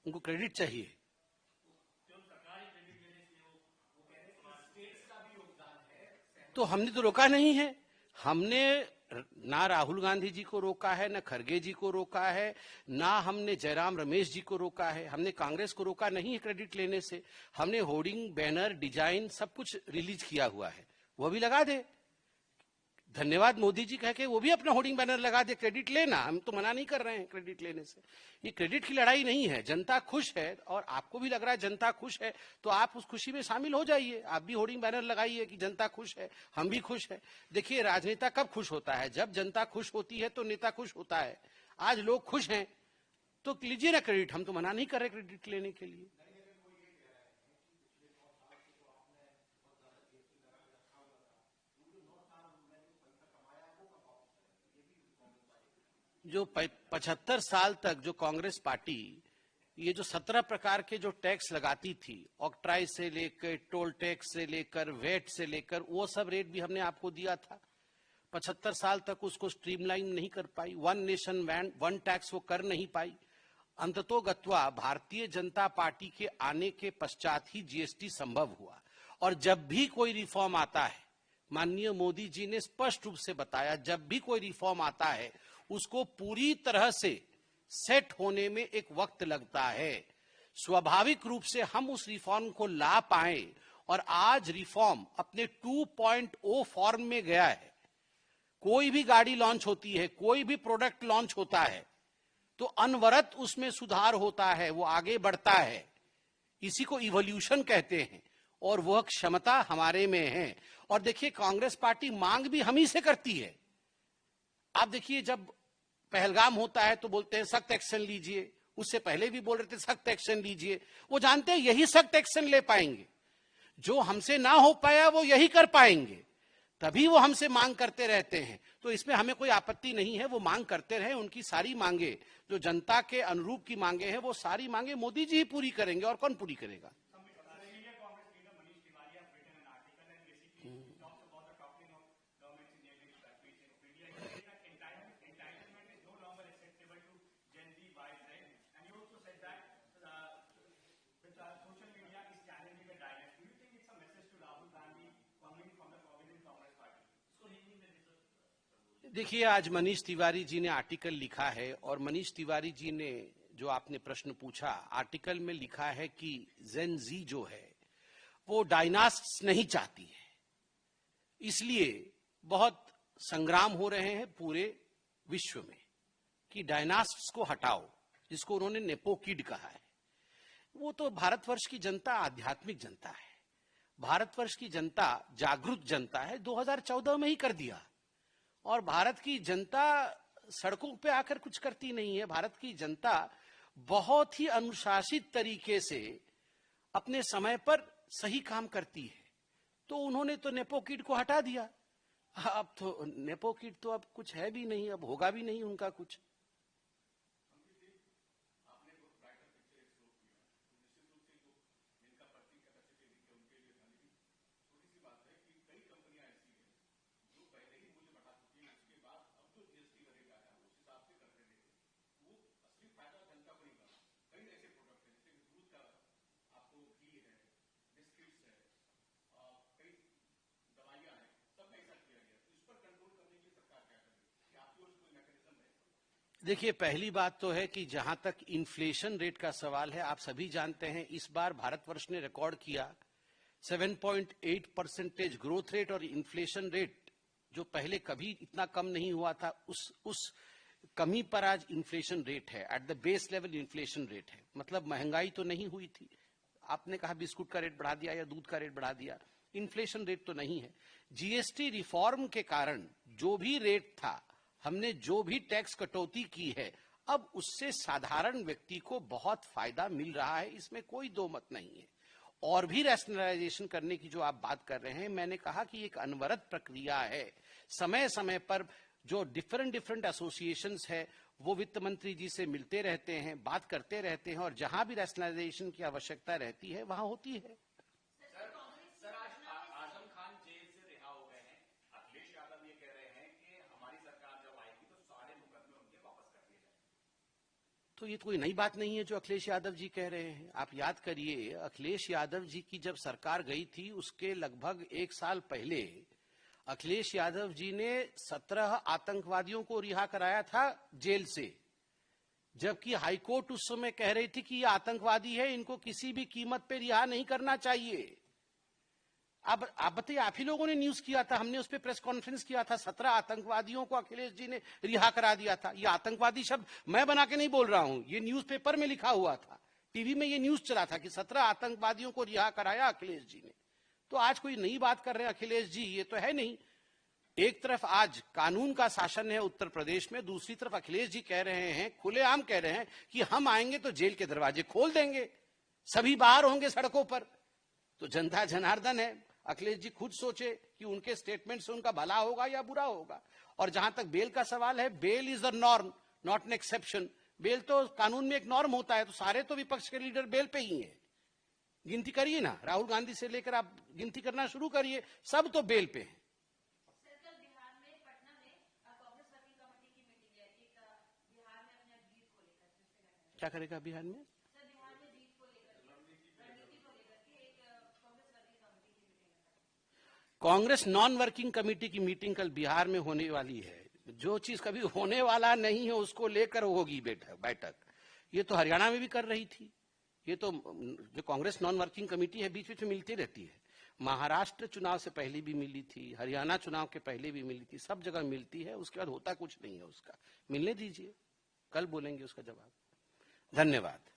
उनको क्रेडिट चाहिए। तो हमने तो रोका नहीं है। हमने ना राहुल गांधी जी को रोका है, ना खरगे जी को रोका है, ना हमने जयराम रमेश जी को रोका है। हमने कांग्रेस को रोका नहीं है क्रेडिट लेने से। हमने होर्डिंग, बैनर, डिजाइन सब कुछ रिलीज किया हुआ है, वो भी लगा दे। धन्यवाद मोदी जी कह के वो भी अपना होर्डिंग बैनर लगा दे, क्रेडिट लेना। हम तो मना नहीं कर रहे हैं क्रेडिट लेने से। ये क्रेडिट की लड़ाई नहीं है। जनता खुश है और आपको भी लग रहा है जनता खुश है, तो आप उस खुशी में शामिल हो जाइए। आप भी होर्डिंग बैनर लगाइए कि जनता खुश है, हम भी खुश है। देखिए, राजनेता कब खुश होता है? जब जनता खुश होती है तो नेता खुश होता है। आज लोग खुश हैं तो लीजिए ना क्रेडिट। हम तो मना नहीं कर रहे क्रेडिट लेने के लिए। जो 75 साल तक जो कांग्रेस पार्टी ये जो 17 प्रकार के जो टैक्स लगाती थी, ऑक्ट्राई से लेकर, टोल टैक्स से लेकर, वेट से लेकर, वो सब रेट भी हमने आपको दिया था। 75 साल तक उसको स्ट्रीमलाइन नहीं कर पाई। वन नेशन वन टैक्स वो कर नहीं पाई। अंततोगत्वा भारतीय जनता पार्टी के आने के पश्चात ही जीएसटी संभव हुआ। और जब भी कोई रिफॉर्म आता है, माननीय मोदी जी ने स्पष्ट रूप से बताया, जब भी कोई रिफॉर्म आता है उसको पूरी तरह से सेट होने में एक वक्त लगता है। स्वाभाविक रूप से हम उस रिफॉर्म को ला पाए और आज रिफॉर्म अपने 2.0 फॉर्म में गया है। कोई भी गाड़ी लॉन्च होती है, कोई भी प्रोडक्ट लॉन्च होता है तो अनवरत उसमें सुधार होता है, वो आगे बढ़ता है। इसी को इवोल्यूशन कहते हैं और वह क्षमता हमारे में है। और देखिए, कांग्रेस पार्टी मांग भी हम ही से करती है। आप देखिए, जब पहलगाम होता है तो बोलते हैं सख्त एक्शन लीजिए। उससे पहले भी बोल रहे थे सख्त एक्शन लीजिए। वो जानते हैं यही सख्त एक्शन ले पाएंगे। जो हमसे ना हो पाया वो यही कर पाएंगे, तभी वो हमसे मांग करते रहते हैं। तो इसमें हमें कोई आपत्ति नहीं है, वो मांग करते रहे। उनकी सारी मांगे जो जनता के अनुरूप की मांगे हैं, वो सारी मांगे मोदी जी ही पूरी करेंगे, और कौन पूरी करेगा? देखिए, आज मनीष तिवारी जी ने आर्टिकल लिखा है और मनीष तिवारी जी ने जो आपने प्रश्न पूछा, आर्टिकल में लिखा है कि जेन जी जो है वो डायनास्ट्स नहीं चाहती है, इसलिए बहुत संग्राम हो रहे हैं पूरे विश्व में कि डायनास्ट्स को हटाओ, जिसको उन्होंने नेपो किड कहा है। वो तो भारतवर्ष की जनता आध्यात्मिक जनता है, भारतवर्ष की जनता जागरूक जनता है। 2014 में ही कर दिया। और भारत की जनता सड़कों पे आकर कुछ करती नहीं है। भारत की जनता बहुत ही अनुशासित तरीके से अपने समय पर सही काम करती है। तो उन्होंने तो नेपो किड को हटा दिया। अब तो नेपो किड तो अब कुछ है भी नहीं, अब होगा भी नहीं उनका कुछ। देखिए, पहली बात तो है कि जहां तक इन्फ्लेशन रेट का सवाल है, आप सभी जानते हैं इस बार भारतवर्ष ने रिकॉर्ड किया 7.8% ग्रोथ रेट और इन्फ्लेशन रेट जो पहले कभी इतना कम नहीं हुआ था, उस कमी पर आज इन्फ्लेशन रेट है। At the base level inflation rate है, मतलब महंगाई तो नहीं हुई थी। आपने कहा बिस्कुट का रेट बढ़ा दिया या दूध का रेट बढ़ा दिया, इन्फ्लेशन रेट तो नहीं है। जीएसटी रिफॉर्म के कारण जो भी रेट था, हमने जो भी टैक्स कटौती की है, अब उससे साधारण व्यक्ति को बहुत फायदा मिल रहा है, इसमें कोई दो मत नहीं है। और भी रैशनलाइजेशन करने की जो आप बात कर रहे हैं, मैंने कहा कि एक अनवरत प्रक्रिया है। समय समय पर जो डिफरेंट एसोसिएशंस है वो वित्त मंत्री जी से मिलते रहते हैं, बात करते रहते हैं, और जहां भी रैशनलाइजेशन की आवश्यकता रहती है वहां होती है। तो ये कोई नई बात नहीं है जो अखिलेश यादव जी कह रहे हैं। आप याद करिए, अखिलेश यादव जी की जब सरकार गई थी उसके लगभग 1 साल पहले अखिलेश यादव जी ने 17 आतंकवादियों को रिहा कराया था जेल से, जबकि हाईकोर्ट उस समय कह रही थी कि ये आतंकवादी है, इनको किसी भी कीमत पे रिहा नहीं करना चाहिए। अब आप बताइए, आप ही लोगों ने न्यूज किया था, हमने उस पर प्रेस कॉन्फ्रेंस किया था, 17 आतंकवादियों को अखिलेश जी ने रिहा करा दिया था। ये आतंकवादी शब्द मैं बना के नहीं बोल रहा हूं, ये न्यूज़पेपर में लिखा हुआ था, टीवी में ये न्यूज चला था कि 17 आतंकवादियों को रिहा कराया अखिलेश जी ने। तो आज कोई नई बात कर रहे हैं अखिलेश जी, ये तो है नहीं। एक तरफ आज कानून का शासन है उत्तर प्रदेश में, दूसरी तरफ अखिलेश जी कह रहे हैं, खुलेआम कह रहे हैं कि हम आएंगे तो जेल के दरवाजे खोल देंगे, सभी बाहर होंगे सड़कों पर। तो जनता जनार्दन है, अखिलेश जी खुद सोचे कि उनके स्टेटमेंट से उनका भला होगा या बुरा होगा। और जहां तक बेल का सवाल है, bail is the norm not an exception. Bail तो कानून में एक नॉर्म होता है, तो सारे तो विपक्ष के लीडर बेल पे ही हैं। गिनती करिए ना, राहुल गांधी से लेकर आप गिनती करना शुरू करिए, सब तो बेल पे हैं। क्या करेगा बिहार में? कांग्रेस नॉन वर्किंग कमेटी की मीटिंग कल बिहार में होने वाली है। जो चीज कभी होने वाला नहीं है उसको लेकर होगी बैठक। ये तो हरियाणा में भी कर रही थी। ये तो जो कांग्रेस नॉन वर्किंग कमेटी है बीच बीच में मिलती रहती है। महाराष्ट्र चुनाव से पहले भी मिली थी, हरियाणा चुनाव के पहले भी मिली थी, सब जगह मिलती है। उसके बाद होता कुछ नहीं है उसका। मिलने दीजिए, कल बोलेंगे उसका जवाब। धन्यवाद।